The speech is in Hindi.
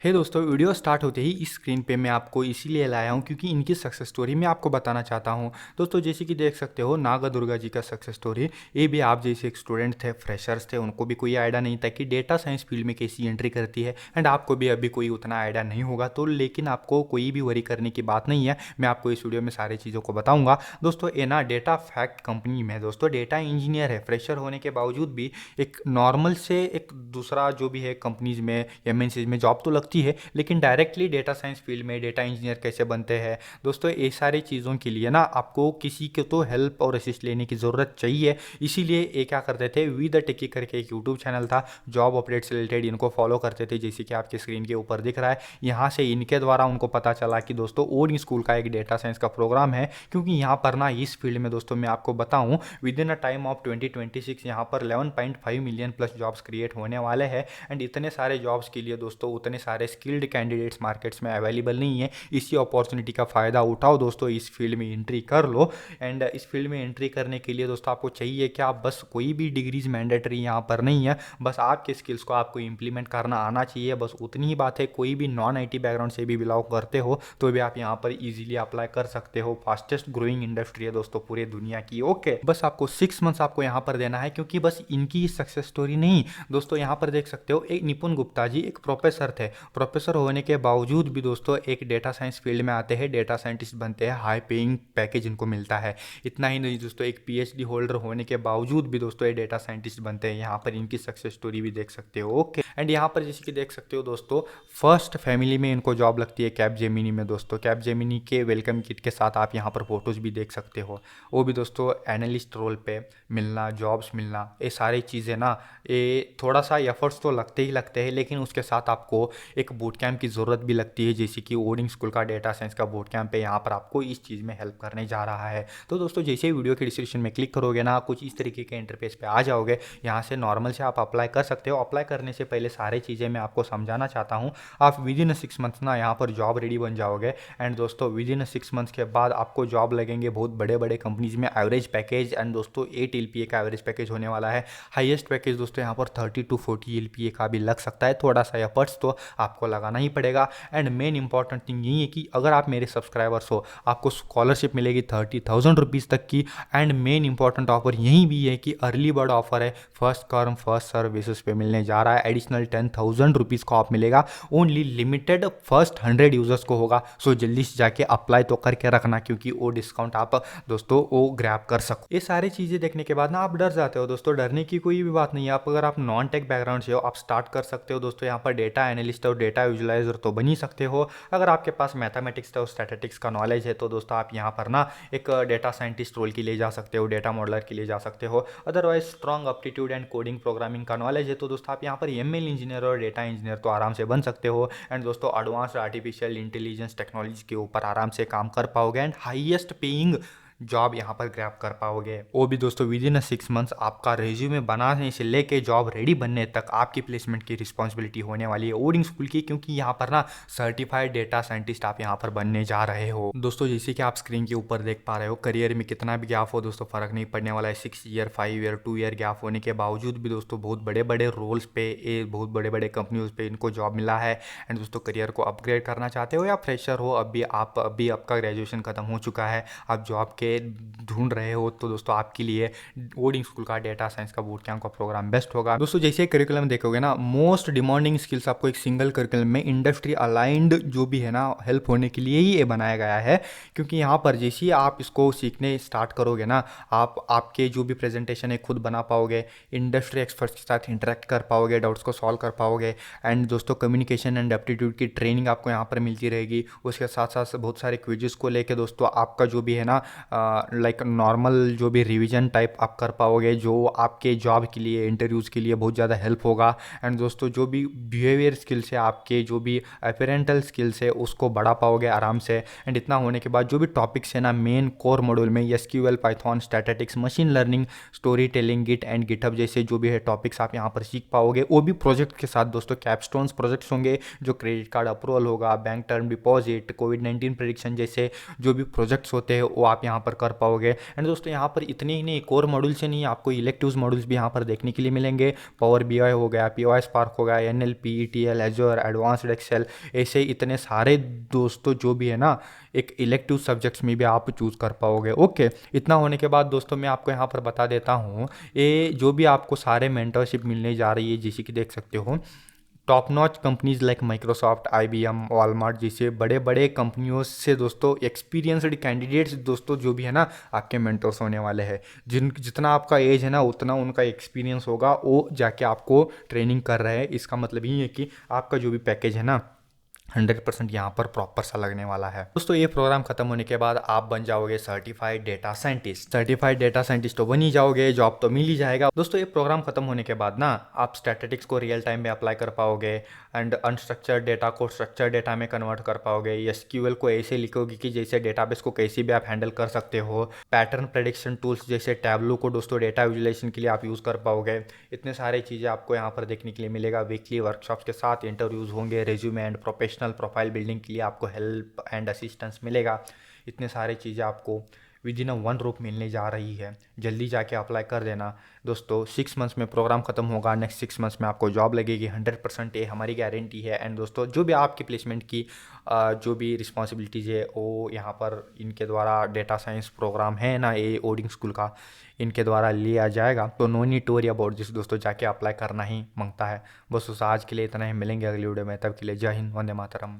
हे दोस्तों, वीडियो स्टार्ट होते ही इस स्क्रीन पे मैं आपको इसीलिए लाया हूँ क्योंकि इनकी सक्सेस स्टोरी मैं आपको बताना चाहता हूँ। दोस्तों, जैसे कि देख सकते हो नागा दुर्गा जी का सक्सेस स्टोरी। ये भी आप जैसे एक स्टूडेंट थे, फ्रेशर्स थे, उनको भी कोई आइडिया नहीं था कि डेटा साइंस फील्ड में कैसी एंट्री करती है। एंड आपको भी अभी कोई उतना आइडिया नहीं होगा तो, लेकिन आपको कोई भी वरी करने की बात नहीं है। मैं आपको इस वीडियो में सारी चीज़ों को बताऊँगा। दोस्तों, ये ना डेटा फैक्ट कंपनी में दोस्तों डेटा इंजीनियर है। फ्रेशर होने के बावजूद भी एक नॉर्मल से एक दूसरा जो भी है कंपनीज में, एमएनसीज में जॉब तो लगती है, लेकिन डायरेक्टली डेटा साइंस फील्ड में डेटा इंजीनियर कैसे बनते हैं। दोस्तों, ये सारी चीज़ों के लिए ना आपको किसी के तो हेल्प और असिस्ट लेने की ज़रूरत चाहिए। इसीलिए ये क्या करते थे, वी द टेकी करके एक यूट्यूब चैनल था, जॉब अपडेट से रिलेटेड इनको फॉलो करते थे, जैसे कि आपके स्क्रीन के ऊपर दिख रहा है। यहाँ से इनके द्वारा उनको पता चला कि दोस्तों ओडिंग स्कूल का एक डेटा साइंस का प्रोग्राम है। क्योंकि यहाँ पर ना इस फील्ड में दोस्तों मैं आपको बताऊँ, with in a time of 2026 यहाँ पर 11.5 मिलियन प्लस जॉब्स क्रिएट होने वाले हैं। एंड इतने सारे जॉब्स के लिए दोस्तों उतने सारे स्किल्ड कैंडिडेट्स मार्केट्स में अवेलेबल नहीं है। इसी अपॉर्चुनिटी का फ़ायदा उठाओ दोस्तों, इस फील्ड में एंट्री कर लो। एंड इस फील्ड में एंट्री करने के लिए दोस्तों आपको चाहिए कि आप बस, कोई भी डिग्रीज मैंडेटरी यहाँ पर नहीं है, बस आपके स्किल्स को आपको इंप्लीमेंट करना आना चाहिए, बस उतनी ही बात है। कोई भी नॉन आईटी बैकग्राउंड से भी बिलोंग करते हो तो भी आप यहाँ पर इजीली अप्लाई कर सकते हो। फास्टेस्ट ग्रोइंग इंडस्ट्री है दोस्तों पूरे दुनिया की। ओके, बस आपको 6 मंथ्स आपको यहाँ पर देना है, क्योंकि बस इनकी सक्सेस स्टोरी नहीं दोस्तों, यहाँ पर देख सकते हो एक निपुण गुप्ता जी एक प्रोफेसर थे। प्रोफेसर होने के बावजूद भी दोस्तों एक डेटा साइंस फील्ड में आते हैं, डेटा साइंटिस्ट बनते हैं, हाई पेइंग पैकेज इनको मिलता है। इतना ही नहीं दोस्तों, एक पीएचडी होल्डर होने के बावजूद भी दोस्तों ये डेटा साइंटिस्ट बनते हैं। यहाँ पर इनकी सक्सेस स्टोरी भी देख सकते हो। ओके, एंड यहाँ पर जैसे कि देख सकते हो दोस्तों, फर्स्ट फैमिली में इनको जॉब लगती है कैपजेमिनी में। दोस्तों कैपजेमिनी के वेलकम किट के साथ आप यहाँ पर फोटोज भी देख सकते हो। वो भी दोस्तों एनालिस्ट रोल पे मिलना, जॉब्स मिलना, ये सारी चीज़ें ना, ये थोड़ा सा एफर्ट्स तो लगते ही लगते हैं, लेकिन उसके साथ आपको एक बूट कैंप की ज़रूरत भी लगती है, जैसे कि ओडिंग स्कूल का डेटा साइंस का बूट कैंप है। यहाँ पर आपको इस चीज़ में हेल्प करने जा रहा है। तो दोस्तों जैसे ही वीडियो के डिस्क्रिप्शन में क्लिक करोगे ना, कुछ इस तरीके के इंटरफेस पे आ जाओगे। यहाँ से नॉर्मल से आप अप्लाई कर सकते हो। अप्लाई करने से पहले सारी चीज़ें मैं आपको समझाना चाहता हूँ। आप विद इन 6 मंथ्स ना यहाँ पर जॉब रेडी बन जाओगे। एंड दोस्तों विद इन 6 मंथ्स के बाद आपको जॉब लगेंगे बहुत बड़े बड़े कंपनीज में। एवरेज पैकेज एंड दोस्तों 8 LPA का एवरेज पैकेज होने वाला है। हाईएस्ट पैकेज दोस्तों यहाँ पर 30 to 40 LPA का भी लग सकता है। थोड़ा सा एफर्ट्स तो आपको लगाना ही पड़ेगा। एंड मेन इंपॉर्टेंट थिंग यही है कि अगर आप मेरे सब्सक्राइबर्स हो, आपको स्कॉलरशिप मिलेगी 30,000 रुपीज़ तक की। एंड मेन इंपॉर्टेंट ऑफर यही भी है कि अर्ली बर्ड ऑफर है, first come first serve basis पे मिलने जा रहा है। एडिशनल 10,000 रुपीज़ को आप मिलेगा। ओनली लिमिटेड फर्स्ट 100 यूजर्स को होगा। सो जल्दी से जाके अप्लाई तो करके रखना, क्योंकि वो डिस्काउंट आप दोस्तों वो ग्रैब कर सको। ये सारी चीज़ें देखने के बाद ना आप डर जाते हो दोस्तों, डरने की कोई भी बात नहीं है। अगर आप नॉन टेक बैकग्राउंड से हो, आप स्टार्ट कर सकते हो दोस्तों। यहाँ पर डेटा एनालिस्ट और डेटा विजुलाइजर तो बन ही सकते हो। अगर आपके पास मैथमेटिक्स और स्टैटिस्टिक्स का नॉलेज है तो दोस्तों आप यहाँ पर ना एक डेटा साइंटिस्ट रोल के लिए जा सकते हो, डेटा मॉडलर के लिए जा सकते हो। Otherwise strong aptitude and coding programming का नॉलेज है तो दोस्तों आप यहाँ पर एमएल इंजीनियर और डेटा इंजीनियर तो आराम से बन सकते हो। एंड दोस्तों एडवांस्ड आर्टिफिशियल इंटेलिजेंस टेक्नोलॉजी के ऊपर आराम से काम कर पाओगे। एंड हाईएस्ट पेइंग जॉब यहाँ पर ग्रैब कर पाओगे। वो भी दोस्तों विद इन 6 मंथ्स आपका रेज्यूमे बनाने से लेके जॉब रेडी बनने तक आपकी प्लेसमेंट की रिस्पॉन्सिबिलिटी होने वाली है ओडिंग स्कूल की, क्योंकि यहाँ पर ना सर्टिफाइड डेटा साइंटिस्ट आप यहाँ पर बनने जा रहे हो। दोस्तों जैसे कि आप स्क्रीन के ऊपर देख पा रहे हो, करियर में कितना भी गैप हो दोस्तों फर्क नहीं पड़ने वाला है। 6 ईयर 5 ईयर 2 ईयर गैप होने के बावजूद भी दोस्तों बहुत बड़े बड़े रोल्स पे, बहुत बड़े बड़े कंपनीज पे इनको जॉब मिला है। एंड दोस्तों करियर को अपग्रेड करना चाहते हो या फ्रेशर हो, अभी आपका ग्रेजुएशन खत्म हो चुका है, आप जॉब के ढूंढ रहे हो, तो दोस्तों आपके लिए ओडिंग स्कूल का डेटा साइंस का बूट कैंप का प्रोग्राम बेस्ट होगा। दोस्तों जैसे करिकुलम देखोगे ना, मोस्ट डिमांडिंग स्किल्स आपको एक सिंगल करिकुलम में इंडस्ट्री अलाइंड जो भी है ना हेल्प होने के लिए ही ये बनाया गया है। क्योंकि यहाँ पर जैसे ही आप इसको सीखने स्टार्ट करोगे ना, आप आपके जो भी प्रेजेंटेशन है खुद बना पाओगे, इंडस्ट्री एक्सपर्ट्स के साथ इंटरेक्ट कर पाओगे, डाउट्स को सॉल्व कर पाओगे। एंड दोस्तों कम्युनिकेशन एंड एप्टीट्यूड की ट्रेनिंग आपको यहाँ पर मिलती रहेगी। उसके साथ साथ बहुत सारे क्विजेस को लेके दोस्तों आपका जो भी है ना लाइक नॉर्मल जो भी रिवीजन टाइप आप कर पाओगे, जो आपके जॉब के लिए, इंटरव्यूज़ के लिए बहुत ज़्यादा हेल्प होगा। एंड दोस्तों जो भी बिहेवियर स्किल्स है आपके, जो भी अपेरेंटल स्किल्स है उसको बढ़ा पाओगे आराम से। एंड इतना होने के बाद जो भी टॉपिक्स है ना मेन कोर मॉड्यूल में, SQL, Python, statistics, machine learning, storytelling, git and GitHub जैसे जो भी है टॉपिक्स आप यहाँ पर सीख पाओगे। वो भी प्रोजेक्ट के साथ दोस्तों, कैपस्टोन्स प्रोजेक्ट्स होंगे, जो क्रेडिट कार्ड अप्रूवल होगा, बैंक टर्म डिपॉजिट, कोविड-19 प्रेडिक्शन जैसे जो भी प्रोजेक्ट्स होते हैं वो आप यहाँ पर कर पाओगे। एंड दोस्तों यहाँ पर इतने ही नहीं, एक और मॉड्यूल्स ही नहीं, आपको इलेक्टिव्स मॉड्यूल्स भी यहाँ पर देखने के लिए मिलेंगे। पावर बीआई हो गया, पीवाई स्पार्क हो गया, NLP, ETL, Azure, advanced Excel, ऐसे इतने सारे दोस्तों जो भी है ना एक इलेक्टिव सब्जेक्ट्स में भी आप चूज़ कर पाओगे। ओके, इतना होने के बाद दोस्तों मैं आपको यहाँ पर बता देता हूँ ये जो भी आपको सारे मेंटरशिप मिलने जा रही है, जैसे कि देख सकते हो top notch companies like Microsoft, IBM, Walmart जैसे बड़े बड़े कंपनियों से दोस्तों एक्सपीरियंसड कैंडिडेट्स दोस्तों जो भी है ना आपके मेंटर्स होने वाले हैं। जितना आपका एज है ना उतना उनका एक्सपीरियंस होगा, वो जाके आपको ट्रेनिंग कर रहे हैं। इसका मतलब ये है कि आपका जो भी पैकेज है ना 100% यहाँ पर प्रॉपर सा लगने वाला है। दोस्तों ये प्रोग्राम खत्म होने के बाद आप बन जाओगे certified data scientist. Certified data scientist तो बन ही जाओगे, जॉब तो मिल ही जाएगा। दोस्तों ये प्रोग्राम खत्म होने के बाद ना आप स्टैटिस्टिक्स को रियल टाइम में अप्लाई कर पाओगे एंड अनस्ट्रक्चर्ड डेटा को स्ट्रक्चर्ड डेटा में कन्वर्ट कर पाओगे। एसक्यूएल को ऐसे लिखोगे कि जैसे डेटाबेस को कैसे भी आप हैंडल कर सकते हो। पैटर्न प्रेडिक्शन टूल्स जैसे टैबलू को दोस्तों डेटा विजुलाइजेशन के लिए आप यूज़ कर पाओगे। इतने सारे चीज़ें आपको यहाँ पर देखने के लिए मिलेगा। वीकली वर्कशॉप्स के साथ इंटरव्यूज़ होंगे, resume and professional profile building के लिए आपको हेल्प एंड असिस्टेंस मिलेगा। इतने सारे चीज़ें आपको विद इन वन रूप मिलने जा रही है। जल्दी जाके अप्लाई कर देना दोस्तों। 6 मंथ्स में प्रोग्राम खत्म होगा, नेक्स्ट 6 मंथ्स में आपको जॉब लगेगी 100%, ये हमारी गारंटी है। एंड दोस्तों जो भी आपकी प्लेसमेंट की जो भी रिस्पॉन्सिबिलिटीज़ है वो यहाँ पर इनके द्वारा डेटा साइंस प्रोग्राम है ना ये ओडिंग स्कूल का, इनके द्वारा लिया जाएगा। तो no need to worry about this दोस्तों, जाके अप्लाई करना ही मांगता है। बस उस आज के लिए इतना ही, मिलेंगे अगली वीडियो में, तब के लिए जय हिंद, वंदे मातरम।